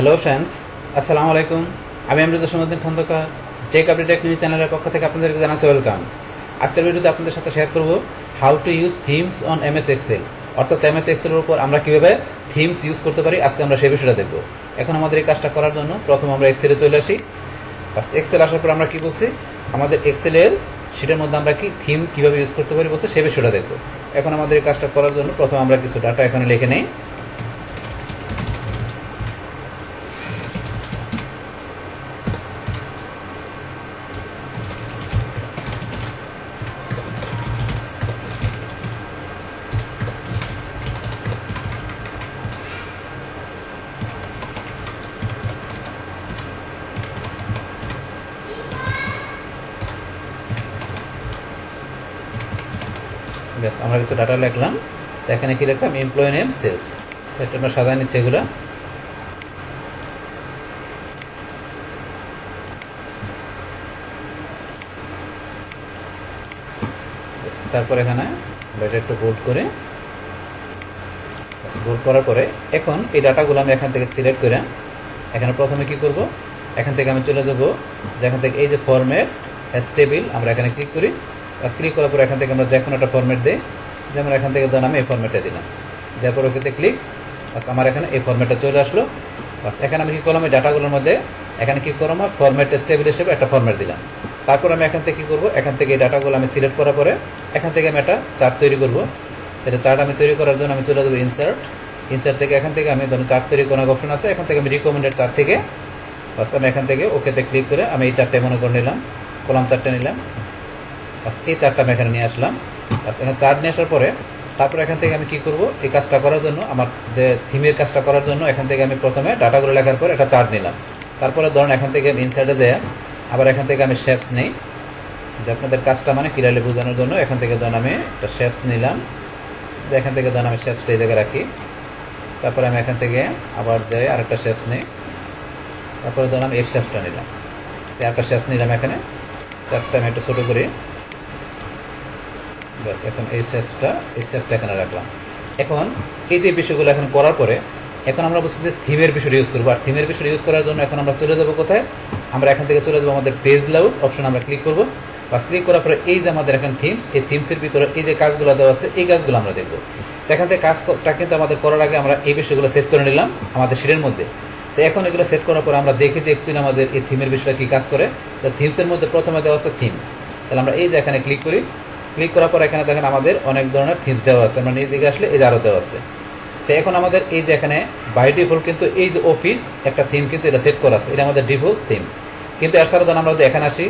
Hello friends, আসসালামু আলাইকুম। আমি Amruja Samuddin Khandakar tech update tech news চ্যানেলের পক্ষ থেকে আপনাদেরকে জানাচ্ছি ওয়েলকাম। আজকের ভিডিওতে আপনাদের সাথে শেয়ার করব how to use themes on MS Excel, অর্থাৎ এমএস এক্সেলের উপর আমরা কীভাবে থিমস ইউজ করতে পারি। আজকে আমরা সেই বিষয়টা দেখব। এখন আমাদের এই কাজটা করার জন্য প্রথম আমরা এক্সেলে চলে আসি। এক্সেল আসার পর আমরা কী বলছি, আমাদের এক্সেলের সেটার মধ্যে আমরা কি থিম কীভাবে ইউজ করতে পারি বলছে, সেই বিষয়টা দেখব। এখন আমাদের এই কাজটা করার জন্য প্রথম আমরা কিছু ডাটা এখানে লিখে নেই। ব্যাস, আমরা কিছু ডাটা লিখলাম। তো এখানে কি লিখলাম, এমপ্লয়ি নেম সেলস। এটা আমরা সাজায় নিচ্ছি এগুলো। তারপর এখানে এটা একটু বোল্ড করে, বোল্ড করার পরে এখন এই ডাটাগুলো আমি এখান থেকে সিলেক্ট করে এখানে প্রথমে কি করব, এখান থেকে আমি চলে যাব যে এখান থেকে এই যে ফরম্যাট অ্যাজ টেবিল, আমরা এখানে ক্লিক করি। ক্লিক করার পর এখান থেকে আমরা যে কোনো একটা ফরম্যাট দিই, যেমন এখান থেকে ধরুন আমি এই ফরম্যাটটা দিলাম, দেওয়ার পর ওকেতে ক্লিক। বাস, আমার এখানে এই ফরম্যাটটা চলে আসলো। বাস, এখানে আমি কী করলাম, এই ডাটাগুলোর মধ্যে এখানে কী করলাম, ফরম্যাট টেবিল হিসেবে একটা ফরম্যাট দিলাম। তারপর আমি এখান থেকে কী করবো, এখান থেকে এই ডাটাগুলো আমি সিলেক্ট করার পরে এখান থেকে আমি একটা চার্ট তৈরি করবো। এটা চার্ট আমি তৈরি করার জন্য আমি চলে যাবো ইনসার্ট থেকে এখান থেকে আমি ধরুন চার্ট তৈরি করার অপশন আছে, এখান থেকে আমি রিকমেন্ডেড চার্ট থেকে বাস আমি এখান থেকে ওকেতে ক্লিক করে আমি এই চার্টটা মনে করে নিলাম, কলাম চার্টটা নিলাম। বাস, এই চার্টটা আমি এখানে নিয়ে আসলাম। বাস, এখানে চার্ট নিয়ে আসার পরে তারপর এখান থেকে আমি কি করব, এই কাজটা করার জন্য আমার যে থিমের কাজটা করার জন্য এখান থেকে আমি প্রথমে ডাটাগুলো লেখার পর একটা চার্ট নিলাম। তারপরে ধরুন এখান থেকে আমি ইনসার্টে যাই, আবার এখান থেকে আমি শেপস নেই, যে আপনাদের কাজটা মানে ক্লিয়ারলি বোঝানোর জন্য এখান থেকে ধরুন আমি একটা শেপস নিলাম। এখান থেকে ধরুন আমি শেপসটা এই জায়গায় রাখি। তারপরে আমি এখান থেকে আবার যাই আরেকটা শেপস নিই। তারপরে ধরুন আমি এই শেপসটা নিলাম, একটা শেপস নিলাম। এখানে চারটা আমি একটু ছোটো করি। ব্যাস, এখন এই শেপটা এখানে রাখলাম। এখন এই যে বিষয়গুলো এখন করার পরে এখন আমরা বলছি যে থিমের বিষয়টা ইউজ করবো। আর থিমের বিষয়টা ইউজ করার জন্য এখন আমরা চলে যাবো কোথায়, আমরা এখান থেকে চলে যাবো আমাদের পেজ লেআউট অপশন, আমরা ক্লিক করবো। বাস, ক্লিক করার পরে এই যে আমাদের এখন থিমস, এই থিমসের ভিতরে এই যে কাজগুলো দেওয়া আছে, এই কাজগুলো আমরা দেখবো। এখান থেকে কাজটা কিন্তু আমাদের করার আগে আমরা এই বিষয়গুলো সেট করে নিলাম আমাদের শিটের মধ্যে। তো এখন এগুলো সেট করার পর আমরা দেখি যে অ্যাকচুয়ালি আমাদের এই থিমের বিষয়টা কী কাজ করে। তো থিমসের মধ্যে প্রথমে দেওয়া আছে থিমস। তাহলে আমরা এই যে এখানে ক্লিক করি। ক্লিক করার পর এখানে দেখেন আমাদের অনেক ধরনের থিমস দেওয়া আছে, আমরা নিজ দিকে আসলে এই যে আরও দেওয়া আছে। তো এখন আমাদের এই যে এখানে বাই ডিফল্ট কিন্তু এই যে অফিস একটা থিম কিন্তু এটা সেট করা আছে, এটা আমাদের ডিফল্ট থিম। কিন্তু এর সাথে আমরা যদি এখানে আসি,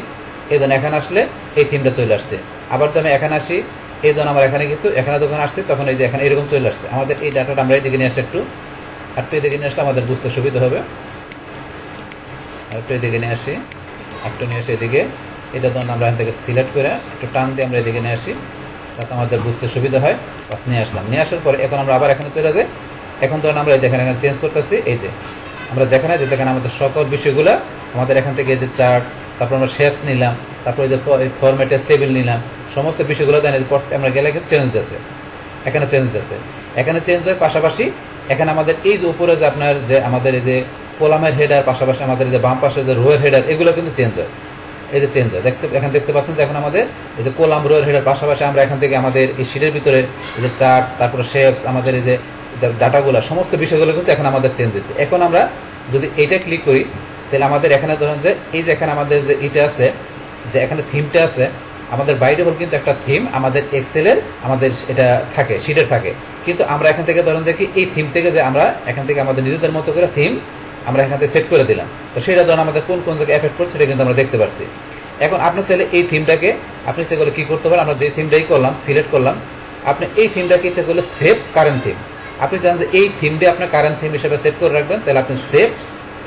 এই ধরুন এখানে আসলে এই থিমটা চলে আসছে। আবার তো আমি এখানে আসি, এই ধরুন আমার এখানে কিন্তু এখানে যখন আসছে তখন এই যে এখানে এরকম চলে আসছে। আমাদের এই ডাটাটা আমরা এদিকে নিয়ে আসি, একটু এদিকে নিয়ে আসলে আমাদের বুঝতে সুবিধা হবে। একটু এদিকে নিয়ে আসি, একটু নিয়ে আসি এদিকে। এটা ধরুন আমরা এখান থেকে সিলেক্ট করে একটু টান দিয়ে আমরা এদিকে নিয়ে আসি, তাতে আমাদের বুঝতে সুবিধা হয়। বাস, নিয়ে আসলাম। নিয়ে আসার পরে এখন আমরা আবার এখানে চলে যাই। এখন ধরুন আমরা এখানে চেঞ্জ করতেছি, এই যে আমরা যেখানে দেখেন আমাদের সকল বিষয়গুলো আমাদের এখান থেকে এই যে চার্ট, তারপর আমরা শেপস নিলাম, তারপরে যে ফরম্যাট টেবিল নিলাম, সমস্ত বিষয়গুলো দেন আমরা গেলে কিন্তু চেঞ্জ দিতেছে, এখানে চেঞ্জ দিতেছে। এখানে চেঞ্জ হয় পাশাপাশি এখানে আমাদের এই যে উপরে যে আপনার যে আমাদের এই যে কলামের হেডার, পাশাপাশি আমাদের এই যে বাম পাশে যে রোয়ের হেডার, এগুলো কিন্তু চেঞ্জ হয়। এই যে চেঞ্জ হয় এখানে দেখতে পাচ্ছেন যে এখন আমাদের এই যে কোলাম রোয়ের হেডার, পাশাপাশি আমরা এখান থেকে আমাদের এই শিটের ভিতরে এই যে চার্ট, তারপরে শেপস, আমাদের এই যে ডাটাগুলো, সমস্ত বিষয়গুলো কিন্তু এখন আমাদের চেঞ্জ হয়েছে। এখন আমরা যদি এইটা ক্লিক করি, তাহলে আমাদের এখানে ধরুন যে এই যে এখানে আমাদের যে এটা আছে, যে এখানে থিমটা আছে, আমাদের বাই ডিফল্ট কিন্তু একটা থিম আমাদের এক্সেলের আমাদের এটা থাকে, শিটের থাকে। কিন্তু আমরা এখান থেকে ধরুন যে কি এই থিম থেকে যে আমরা এখান থেকে আমাদের নিজেদের মতো করে থিম আমরা এখান থেকে সেট করে দিলাম। তো সেটা ধরুন আমাদের কোন কোন জায়গায় এফেক্ট করছে সেটা কিন্তু আমরা দেখতে পাচ্ছি। এখন আপনি চাইলে এই থিমটাকে আপনি ইচ্ছে করলে কী করতে পারেন, আমরা যে থিমটাই করলাম সিলেক্ট করলাম, আপনি এই থিমটাকে ইচ্ছে করলে সেভ কারেন্ট থিম, আপনি জানেন যে এই থিমটা আপনার কারেন্ট থিম হিসেবে সেভ করে রাখবেন। তাহলে আপনি সেভ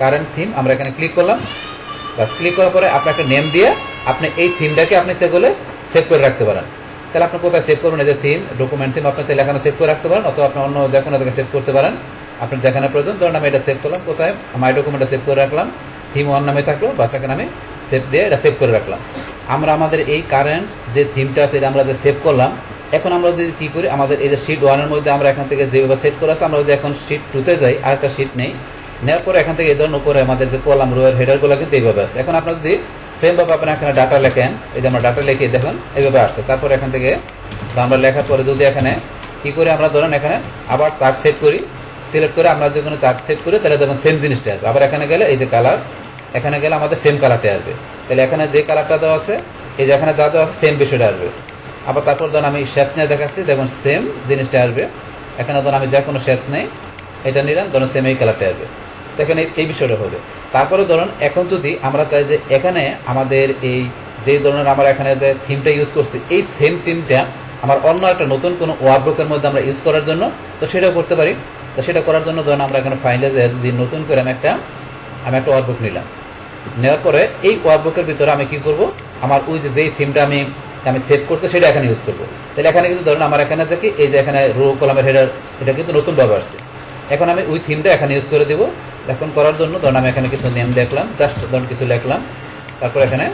কারেন্ট থিম আমরা এখানে ক্লিক করলাম। বাস, ক্লিক করার পরে আপনি একটা নেম দিয়ে আপনি এই থিমটাকে আপনি ইচ্ছে করলে সেভ করে রাখতে পারেন। তাহলে আপনি কোথায় সেভ করবেন, এই যে থিম ডকুমেন্ট থিম আপনি চাইলে এখানে সেভ করে রাখতে পারেন, অথবা আপনি অন্য যে কোনো জায়গায় সেভ করতে পারেন আপনার যেখানে প্রয়োজন। ধরুন আমি এটা সেভ করলাম, কোথায় মাই ডকুমেন্টে সেভ করে রাখলাম, থিম 1 নামে থাকলো। বাস, এখানে আমি সেভ দিয়ে এটা সেভ করে রাখলাম। আমরা আমাদের এই কারেন্ট যে থিমটা আছে এটা আমরা যে সেভ করলাম, এখন আমরা যদি কী করি, আমাদের এই যে শিট 1-এর মধ্যে আমরা এখান থেকে যেভাবে সেট করে আছে, আমরা যদি এখন শিট 2-তে যাই, আরেকটা শিট নেই, নেওয়ার পরে এখান থেকে এই ধরনের উপরে আমাদের যে কলাম রোয়ের হেডারগুলো কিন্তু এইভাবে আছে। এখন আপনার যদি সেম ভাবে আপনার এখানে ডাটা লেখেন, এই যে আমরা ডাটা লিখে দেখুন এইভাবে আসছে। তারপর এখান থেকে আমরা লেখার পরে যদি এখানে কি করে আমরা ধরেন এখানে আবার চার্ট সেট করি, সিলেক্ট করে আমরা যদি কোনো চার্ট সেট করি তাহলে দেখুন সেম জিনিসটা আসবে। আবার এখানে গেলে এই যে কালার, এখানে গেলে আমাদের সেম কালারটা আসবে। তাহলে এখানে যে কালারটা দেওয়া আছে, এই যে এখানে যা দেওয়া আছে সেম বিষয়টা আসবে। আবার তারপর ধরুন আমি শেপস নিয়ে দেখাচ্ছি, দেখুন সেম জিনিসটা আসবে। এখানে ধরুন আমি যে কোনো শেপস নেই, এটা নিলাম, ধরুন সেম এই কালারটা আসবে। তো এখানে এই বিষয়টা হবে। তারপরে ধরুন এখন যদি আমরা চাই যে এখানে আমাদের এই যে ধরনের আমরা এখানে যে থিমটা ইউজ করছি, এই সেম থিমটা আমার অন্য একটা নতুন কোনো ওয়ার্কবুকের মধ্যে আমরা ইউজ করার জন্য, তো সেটাও করতে পারি। তো সেটা করার জন্য ধরুন আমরা এখানে ফাইলে যে যদি নতুন করে আমি একটা ওয়ার্কবুক নিলাম, নেওয়ার পরে এই ওয়ার্কবুকের ভিতরে আমি কি করব, আমার ওই যে যেই থিমটা আমি সেভ করছি সেটা এখানে ইউজ করবো। তাহলে এখানে কিন্তু ধরুন আমার এখানে যে কি এই যে এখানে রো কলামের হেডার, এটা কিন্তু নতুনভাবে আসছে। এখন আমি ওই থিমটা এখানে ইউজ করে দেবো। এখন করার জন্য ধরুন আমি এখানে কিছু নেম দেখলাম, জাস্ট ধরুন কিছু লিখলাম, তারপর এখানে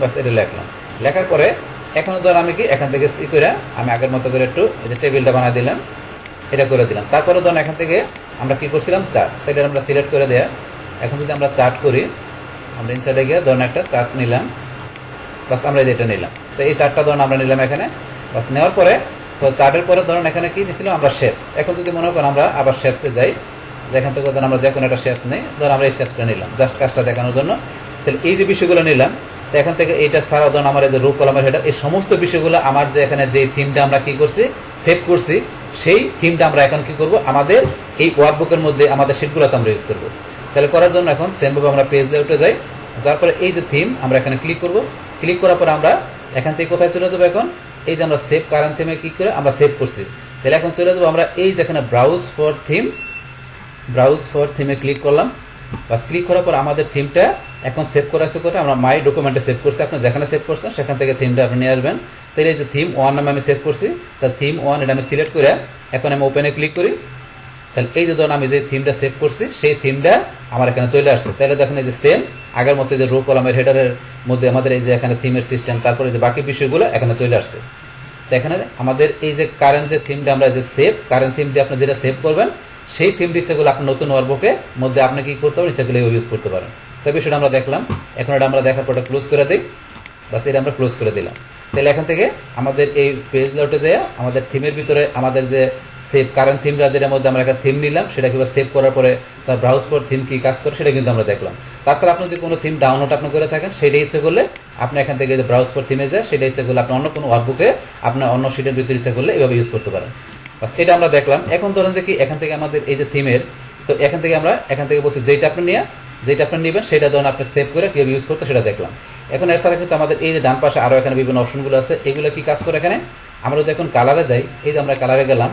বাস এটা লিখলাম। লেখার পরে এখন ধর আমি কি এখান থেকে সি করে আমি আগের মতো করে একটু এই যে টেবিলটা বানিয়ে দিলাম, এটা করে দিলাম। তারপরে ধরুন এখান থেকে আমরা কি করছিলাম চার্ট, তাহলে আমরা সিলেক্ট করে দেয়া। এখন যদি আমরা চার্ট করি, আমরা ইনসাইডে গিয়ে ধরুন একটা চার্ট নিলাম, বাস আমরা যেটা নিলাম। তো এই চার্টটা ধরুন আমরা নিলাম এখানে, বাস নেওয়ার পরে তো চার্টের পরে ধরুন এখানে কি নিয়েছিলাম আমরা শেপস। এখন যদি মনে করেন আমরা আবার শেপসে যাই, যেখান থেকে ধরুন আমরা যে কোনো একটা শেপস নেই, ধরুন আমরা এই শেপসটা নিলাম জাস্ট কাজটা দেখানোর জন্য। তাহলে এই যে বিষয়গুলো নিলাম, তো এখান থেকে এইটা ছাড়া ধরুন আমার এই যে রো কলামের হেডার, এই সমস্ত বিষয়গুলো আমার যে এখানে যে থিমটা আমরা কি করছি সেভ করছি, সেই থিমটা আমরা এখন কি করব আমাদের এই ওয়ার্কবুকের মধ্যে আমাদের শিটগুলোতে আমরা ইউজ করব। তাহলে করার জন্য এখন সেমভাবে আমরা পেজ লেআউটে যাই, যার পরে এই যে থিম আমরা এখানে ক্লিক করব। ক্লিক করার পরে আমরা এখান থেকে কোথায় চলে যাবো, এখন এই যে আমরা সেভ কারেন্ট থিমে ক্লিক করে আমরা সেভ করছি। তাহলে এখন চলে যাবো আমরা এই যেখানে ব্রাউজ ফর থিমে ক্লিক করলাম। বাস ক্লিক করার পর আমাদের থিমটা এখন সেভ করা আছে করে আমরা মাই ডকুমেন্টে সেভ করছি। আপনি যেখানে সেভ করছেন সেখান থেকে থিমটা আপনি নিয়ে আসবেন। তাহলে এই যে থিম 1 নামে আমি সেভ করছি, তা থিম 1 এটা আমি সিলেক্ট করে এখন আমি ওপেনে ক্লিক করি। তাহলে এই যে ধরুন আমি যে থিমটা সেভ করছি সেই থিমটা আমার এখানে চলে আসছে। তাহলে দেখেন এই যে সেম আগের মতো যে রো কলামের হেডারের মধ্যে আমাদের এই যে এখানে থিমের সিস্টেম, তারপরে যে বাকি বিষয়গুলো এখানে চলে আসছে। তো এখানে আমাদের এই যে কারেন্ট যে থিমটা আমরা যে কারেন্ট থিম দিয়ে আপনি যেটা সেভ করবেন, সেই থিম ইচ্ছাগুলো আপনি নতুন ওয়ার্কবুকের মধ্যে আপনি কি করতে পারেন, ইচ্ছাগুলো ইউজ করতে পারেন। তো বিষয়টা আমরা দেখলাম। এখন এটা আমরা দেখার পর ক্লোজ করে দিই, বাস এটা আমরা ক্লোজ করে দিলাম। তাহলে এখান থেকে আমাদের এই পেজ লেআউটে যায় আমাদের থিমের ভিতরে আমাদের যে সেভ কারেন্ট থিমটা যেটার মধ্যে আমরা একটা থিম নিলাম, সেটা কিংবা সেভ করার পরে তার ব্রাউজ ফর থিম কি কাজ করে সেটা কিন্তু আমরা দেখলাম। তাছাড়া আপনি যদি কোনো থিম ডাউনলোড আপনি করে থাকেন, সেটাই ইচ্ছে করলে আপনি এখান থেকে যে ব্রাউজ ফর থিমে যায়, সেটা ইচ্ছে করলে আপনি অন্য কোনো ওয়ার্কবুকে আপনার অন্য শিটের ভিতরে ইচ্ছা করলে এভাবে ইউজ করতে পারেন। বাস এটা আমরা দেখলাম। এখন ধরেন যে কি এখান থেকে আমাদের এই যে থিমের, তো এখান থেকে আমরা এখান থেকে বলছি যেটা আপনি নেবেন সেটা ধরুন আপনি সেভ করে কিভাবে ইউজ করতে সেটা দেখলাম। এখন এর সাথে কিন্তু আমাদের এই যে ডান পাশে আরো এখানে বিভিন্ন অপশনগুলো আছে, এগুলো কি কাজ করে এখানে আমরা যদি এখন কালারে যাই, এই যে আমরা কালারে গেলাম,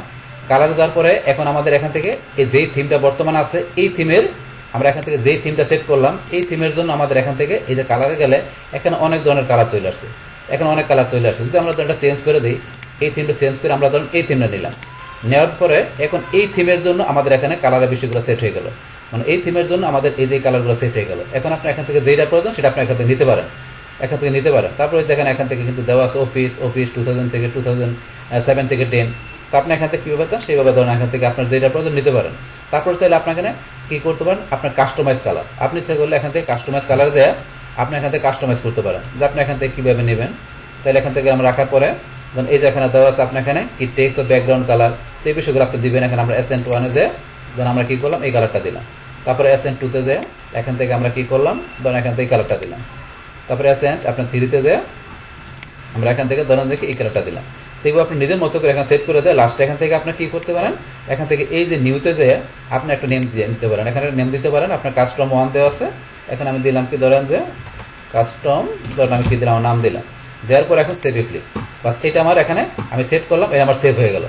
কালারে যাওয়ার পরে এখন আমাদের এখান থেকে এই যেই থিমটা বর্তমানে আছে এই থিমের আমরা এখান থেকে যেই থিমটা সেট করলাম, এই থিমের জন্য আমাদের এখান থেকে এই যে কালারে গেলে এখানে অনেক ধরনের কালার চলে আসছে। এখন অনেক কালার চলে আসছে। যদি আমরা এটা চেঞ্জ করে দিই, এই থিমটা চেঞ্জ করে আমরা ধরুন এই থিমটা নিলাম, নেওয়ার পরে এখন এই থিমের জন্য আমাদের এখানে কালারের বিষয়গুলো সেট হয়ে গেল। মানে এই থিমের জন্য আমাদের এই যে কালারগুলো সেট হয়ে গেল। এখন আপনি এখান থেকে যেটা প্রয়োজন সেটা আপনি এখান থেকে নিতে পারেন। তারপরে দেখেন এখান থেকে কিন্তু দেওয়া আছে অফিস 2000 থেকে 2007 থেকে 10। তো আপনি এখান থেকে কীভাবে চান সেইভাবে ধরেন এখান থেকে আপনার যেটা প্রয়োজন নিতে পারেন। তারপর চাইলে আপনি এখানে কী করতে পারেন, আপনার কাস্টমাইজ কালার আপনি ইচ্ছা করলে এখান থেকে কাস্টমাইজ কালার যায় আপনি এখান থেকে কাস্টমাইজ করতে পারেন, যে আপনি এখান থেকে কীভাবে নেবেন। তাহলে এখান থেকে আমরা রাখার পরে ধরুন এই যে এখানে দেওয়া আছে আপনি এখানে কি টেক্সট ও ব্যাকগ্রাউন্ড কালার, তো এই বিষয়গুলো আপনি দিবেন। এখানে আমরা SN1 যে ধরুন আমরা কী করলাম এই কালারটা দিলাম। তারপরে SN2 যে এখান থেকে আমরা কী করলাম, ধরুন এখান থেকে কালারটা দিলাম। তারপরে আপনার 3 যে আমরা এখান থেকে ধরেন যে এই কালারটা দিলাম। তো এগুলো আপনি নিজের মতো করে এখানে সেট করে দেয়। লাস্টে এখান থেকে আপনি কি করতে পারেন, এখান থেকে এই যে নিউতে যে আপনি একটা নেম দিয়ে নিতে পারেন, এখানে নেম দিতে পারেন। আপনার কাস্টম 1 দেওয়া আছে, এখানে আমি দিলাম কি ধরেন যে কাস্টম, ধরেন আমি কি দিলাম নাম দিলাম, দেওয়ার পর এখন সেভে ক্লিক। বাস এটা আমার এখানে আমি সেভ করলাম, এটা আমার সেভ হয়ে গেল।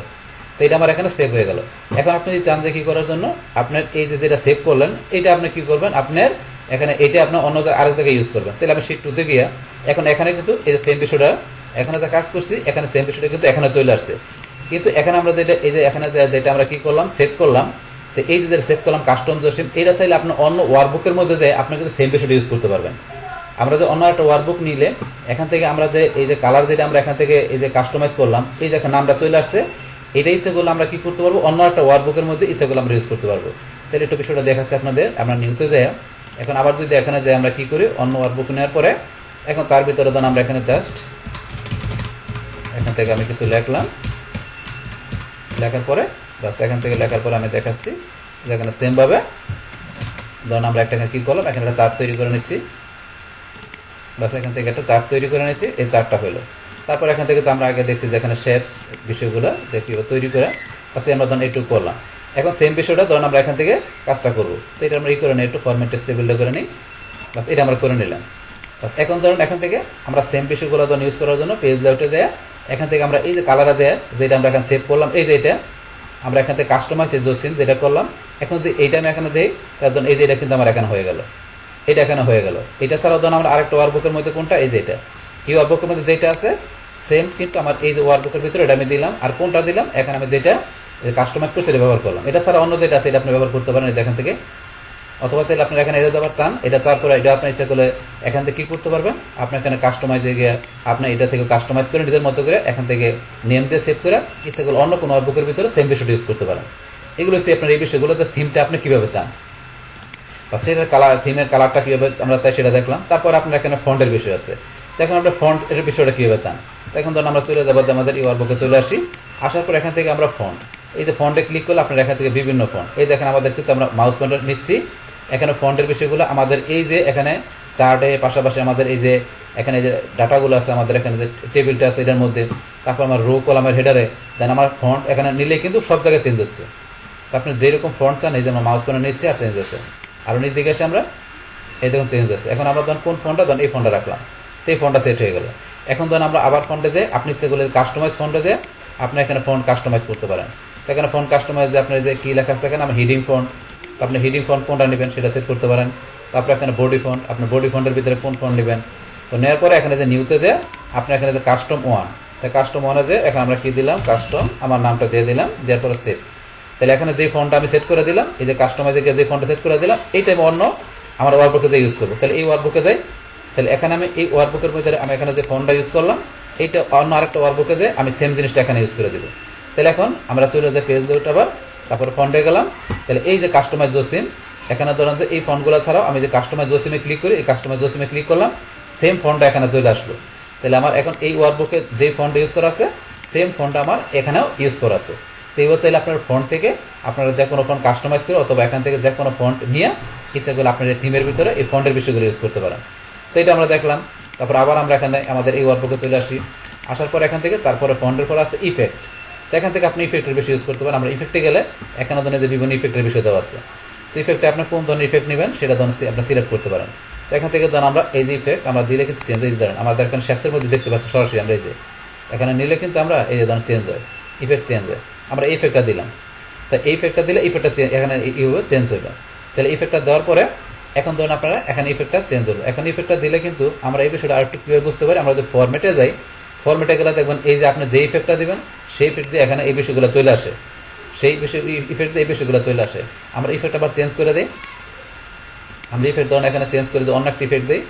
তো এটা আমার এখানে সেভ হয়ে গেল। এখন আপনি যদি চান যে কি করার জন্য আপনার এই যে যেটা সেভ করলেন এটা আপনি কি করবেন, আপনার এখানে এটা আপনার অন্য আরেক জায়গায় ইউজ করবেন। তাহলে আমি শিট 2 গিয়া এখন এখানে কিন্তু এই যে সেম বিষয়টা এখানে যা কাজ করছি এখানে সেম বিষয়টা কিন্তু এখানে চলে আসছে। কিন্তু এখানে আমরা যেটা এই যে এখানে যেটা আমরা কি করলাম সেভ করলাম, তো এই যে সেভ করলাম কাস্টম জসিম, এটা চাইলে আপনি অন্য ওয়ার্কবুকের মধ্যে যে আপনি কিন্তু সেম বিষয়টা ইউজ করতে পারবেন। আমরা যে অন্য একটা ওয়ার্কবুক নিলে এখান থেকে আমরা যে এই যে কালার যেটা আমরা এখান থেকে এই যে কাস্টমাইজ করলাম, এই যে এখানে নামটা চলে আসছে, এটা ইচ্ছা করলে আমরা কি করতে পারবো, অন্য একটা ওয়ার্কবুকের মধ্যে ইচ্ছা করলে আমরা ইউজ করতে পারবো। তাহলে একটু বিষয়টা দেখাচ্ছি আপনাদের। আমরা নিউতে যাই, এখন আবার যদি এখানে যাই আমরা কি করি, অন্য ওয়ার্কবুক নেওয়ার পরে এখন তার ভিতরে ধরুন আমরা এখানে জাস্ট এখান থেকে আমি কিছু লিখলাম, লেখার পরে বাস এখান থেকে লেখার পরে আমি দেখাচ্ছি যে এখানে সেমভাবে ধরুন আমরা একটা কি করলাম, এখানে একটা চার্ট তৈরি করে নিচ্ছি। বাস এখান থেকে একটা চার্ট তৈরি করে নিচ্ছি, এই চার্টটা হলো। তারপর এখান থেকে তো আমরা আগে দেখছি যে এখানে শেপস বিষয়গুলো যে কীভাবে তৈরি করে, পাশে আমরা ধরুন একটু করলাম। এখন সেম বিষয়টা ধরুন আমরা এখান থেকে কাজটা করবো। তো এটা আমরা করে নিই, একটু ফরম্যাট টেবিলটা করে নিই। বাস এটা আমরা করে নিলাম। বাস এখন ধরুন এখান থেকে আমরা সেম বিষয়গুলো ধরুন ইউজ করার জন্য পেজ লেআউটে যায়, এখান থেকে আমরা এই যে কালারে যায় যেটা আমরা এখানে সেভ করলাম, এই যে এটা আমরা এখান থেকে কাস্টমাইজ এই জোসিন যেটা করলাম, এখন যদি এইটা আমি এখানে দিই তার জন্য এই যে এটা কিন্তু আমার এখানে হয়ে গেল, এটা এখানে হয়ে গেল। এটা ছাড়াও ধরুন আমরা আরেকটা ওয়ার্কবুকের মধ্যে কোনটা, এই যে এটা, এই ওয়ার্কবুকের মধ্যে যেটা আছে সেম কিন্তু আমার এই যে ওয়ার্কবুকের ভিতরে এটা আমি দিলাম, আর কোনটা দিলাম এখানে আমি যেটা কাস্টমাইজ করে সেটা ব্যবহার করলাম। এটা ছাড়া অন্য যেটা আছে এটা আপনি ব্যবহার করতে পারেন এখান থেকে, অথবা চাইলে আপনার এখানে এটা দেওয়ার চান, এটা চাওয়ার পরে এটা আপনার ইচ্ছা করলে এখান থেকে কী করতে পারবেন, আপনার এখানে কাস্টমাইজে গিয়ে আপনার এটা থেকে কাস্টমাইজ করে নিজের মতো করে এখান থেকে নেম দিয়ে সেভ করে ইচ্ছা করলে অন্য কোনো ওয়ার্কবুকের ভিতরে সেম বিষয়টা ইউজ করতে পারেন। এগুলো হচ্ছে আপনার এই বিষয়গুলো যে থিমটা আপনি কীভাবে চান বা সেটার কালার, থিমের কালারটা কীভাবে আমরা চাই সেটা দেখলাম। তারপর আপনার এখানে ফন্টের বিষয় আছে, এখন আমরা ফন্ট এর বিষয়টা কীভাবে চান। এখন ধরুন আমরা চলে যাবো আমাদের এই ওয়ার্কবুকে চলে আসি, আসার পর এখান থেকে আমরা ফন্ট, এই যে ফন্টে ক্লিক করলে আপনার এখান থেকে বিভিন্ন ফন্ট, এই দেখেন আমাদের কিন্তু আমরা মাউস পয়েন্টার নিচ্ছি, এখানে ফন্টের বিষয়গুলো আমাদের এই যে এখানে চার্টে পাশাপাশি আমাদের এই যে এখানে যে ডাটাগুলো আছে আমাদের এখানে যে টেবিলটা আছে এটার মধ্যে, তারপর আমার রো কলামের হেডারে দেন আমার ফন্ট এখানে নিলে কিন্তু সব জায়গায় চেঞ্জ হচ্ছে। তো আপনি যেরকম ফন্ট চান এই যে আমরা মাউস পয়েন্টার নিচ্ছি আর চেঞ্জ আছে, আর নিচ দিকে এসে আমরা এই দেখুন চেঞ্জ আছে। এখন আমরা ধরুন কোন ফন্টটা ধরুন এই ফন্টটা রাখলাম, তো এই ফন্টটা সেট হয়ে গেল। এখন ধরুন আমরা আবার ফন্টে যাই, আপনি ইচ্ছে করলে কাস্টমাইজ ফন্টে যাই আপনি এখানে ফন্ট কাস্টমাইজ করতে পারেন। তো এখানে ফন্ট কাস্টমাইজ আপনার যে কী লেখা আছে এখানে আমি হিডিং ফন্ট, আপনি হিডিং ফন্ট কোনটা নেবেন সেটা সেট করতে পারেন। তারপরে এখানে বডি ফন্ট, আপনি বডি ফন্টের ভিতরে কোন ফন্ট নেবেন, তো নেওয়ার পরে এখানে যে নিউতে যে আপনি এখানে যে কাস্টম ওয়ান, তাই কাস্টম ওয়ানে যে এখানে আমরা কী দিলাম কাস্টম, আমার নামটা দিয়ে দিলাম, দেওয়ার পরে সেভ। তাহলে এখানে যে ফন্টটা আমি সেট করে দিলাম, এই যে কাস্টমাইজে গিয়ে যে ফন্টটা সেট করে দিলাম, এইটা আমি অন্য আমার ওয়ার্কবুকে যে ইউজ করবো। তাহলে এই ওয়ার্কবুকে যাই, তাহলে এখানে আমি এই ওয়ার্কবুকের ভিতরে আমি এখানে যে ফন্টটা ইউজ করলাম এইটা অন্য আরেকটা ওয়ার্কবুকে যে আমি সেম জিনিসটা এখানে ইউজ করে দেবো। তাহলে এখন আমরা চলে যাই পেজ লেআউট আবার, তারপরে ফন্টে গেলাম। তাহলে এই যে কাস্টমাইজ জোসিম, এখানে ধরেন যে এই ফন্টগুলো ছাড়াও আমি যে কাস্টমাইজ জোসিমে ক্লিক করি, এই কাস্টমাইজ জোসিমে ক্লিক করলাম, সেম ফন্টটা এখানে চলে আসলো। তাহলে আমার এখন এই ওয়ার্কবুকে যে ফন্ট ইউজ করা আছে সেম ফন্টটা আমার এখানেও ইউজ করা আছে। তো এইবার চাইলে আপনার ফন্ট থেকে আপনারা যে কোনো ফন্ট কাস্টমাইজ করে অথবা এখান থেকে যে কোনো ফন্ট নিয়ে ইচ্ছা করলে আপনার এই থিমের ভিতরে এই ফন্টের বিষয়গুলো ইউজ করতে পারেন। তো এটা আমরা দেখলাম। তারপর আবার আমরা এখানে আমাদের এই ওয়ার্কবুকে চলে আসি, আসার পর এখান থেকে তারপরে ফন্টের পর আছে ইফেক্ট। তো এখান থেকে আপনি ইফেক্টের বিষয় ইউজ করতে পারেন। আমরা ইফেক্টে গেলে এখানে ধরনের যে বিভিন্ন ইফেক্টের বিষয় দেওয়া আছে, তো ইফেক্টে আপনি কোন ধরনের ইফেক্ট নেবেন সেটা ধরুন আপনি সিলেক্ট করতে পারেন। তো এখান থেকে ধরুন আমরা এই যে ইফেক্ট আমরা দিলে কিন্তু চেঞ্জ হয়ে ধরেন আমাদের এখানে শেপসের মধ্যে দেখতে পাচ্ছি সরাসরি আমরা এই যে এখানে নিলে কিন্তু আমরা এই যে ধরুন চেঞ্জ হয়, ইফেক্ট চেঞ্জ হয়। আমরা এই ইফেক্টটা দিলাম, তা এই ইফেক্টটা দিলে ইফেক্টটা এখানে এইভাবে চেঞ্জ হইবে। তাহলে ইফেক্টটা দেওয়ার পরে এখন ধরুন আপনারা এখানে ইফেক্টটা চেঞ্জ হলো। এখন ইফেক্টটা দিলে কিন্তু আমরা এই বিষয়টা আরেকটু ক্লিয়ার বুঝতে পারি। আমরা যদি ফরম্যাটে যাই, ফরম্যাটে গেলে দেখবেন এই যে আপনি যে ইফেক্টটা দিবেন সেই ইফেক্ট দিয়ে এখানে এই বিষয়গুলো চলে আসে, সেই বিষয় ইফেক্ট দিয়ে এই বিষয়গুলো চলে আসে। আমরা ইফেক্ট আবার চেঞ্জ করে দিই, আমরা ইফেক্ট ধরুন এখানে চেঞ্জ করে দিই, অন্য একটা ইফেক্ট দিই।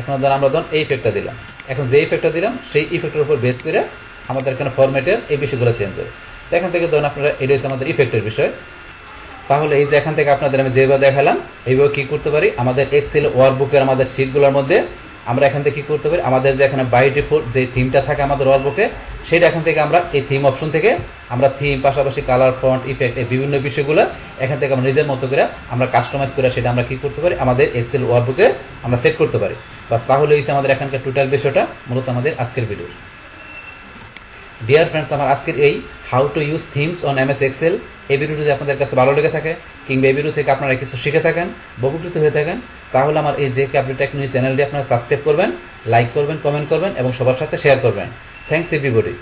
এখন ধরুন আমরা ধরুন এই ইফেক্টটা দিলাম, এখন যে ইফেক্টটা দিলাম সেই ইফেক্টের উপর বেস করে আমাদের এখানে ফরম্যাটের এই বিষয়গুলো চেঞ্জ হয়। তো এখান থেকে ধরুন আপনারা এটা হচ্ছে আমাদের ইফেক্টের বিষয়। তাহলে এই যে এখান থেকে আপনাদের আমি যেভাবে দেখালাম এইভাবে কী করতে পারি, আমাদের এক্সেল ওয়ার্কবুকের আমাদের শিটগুলোর মধ্যে আমরা এখান থেকে কী করতে পারি, আমাদের যে এখানে বাই ডিফল্ট যে থিমটা থাকে আমাদের ওয়ার্কবুকে সেটা এখান থেকে আমরা এই থিম অপশন থেকে আমরা থিম পাশাপাশি কালার ফন্ট ইফেক্ট এই বিভিন্ন বিষয়গুলো এখান থেকে আমরা নিজের মতো করে আমরা কাস্টমাইজ করে সেটা আমরা কী করতে পারি আমাদের এক্সেল ওয়ার্কবুকে আমরা সেট করতে পারি। বাস তাহলে এই আমাদের এখানকার টোটাল বিষয়টা মূলত আমাদের আজকের ভিডিও। ডিয়ার ফ্রেন্ডস, আমার আজকের এই how to use themes on MS Excel এই ভিডিওটি যদি আপনাদের কাছে ভালো লেগে থাকে কিংবা এই ভিডিও থেকে আপনারা কিছু শিখে থাকেন, উপকৃত হয়ে থাকেন, তাহলে আমার এই জেকে আপডেট টেকনোলজি চ্যানেলটি আপনারা সাবস্ক্রাইব করবেন, লাইক করবেন, কমেন্ট করবেন এবং সবার সাথে শেয়ার করবেন। Thanks everybody.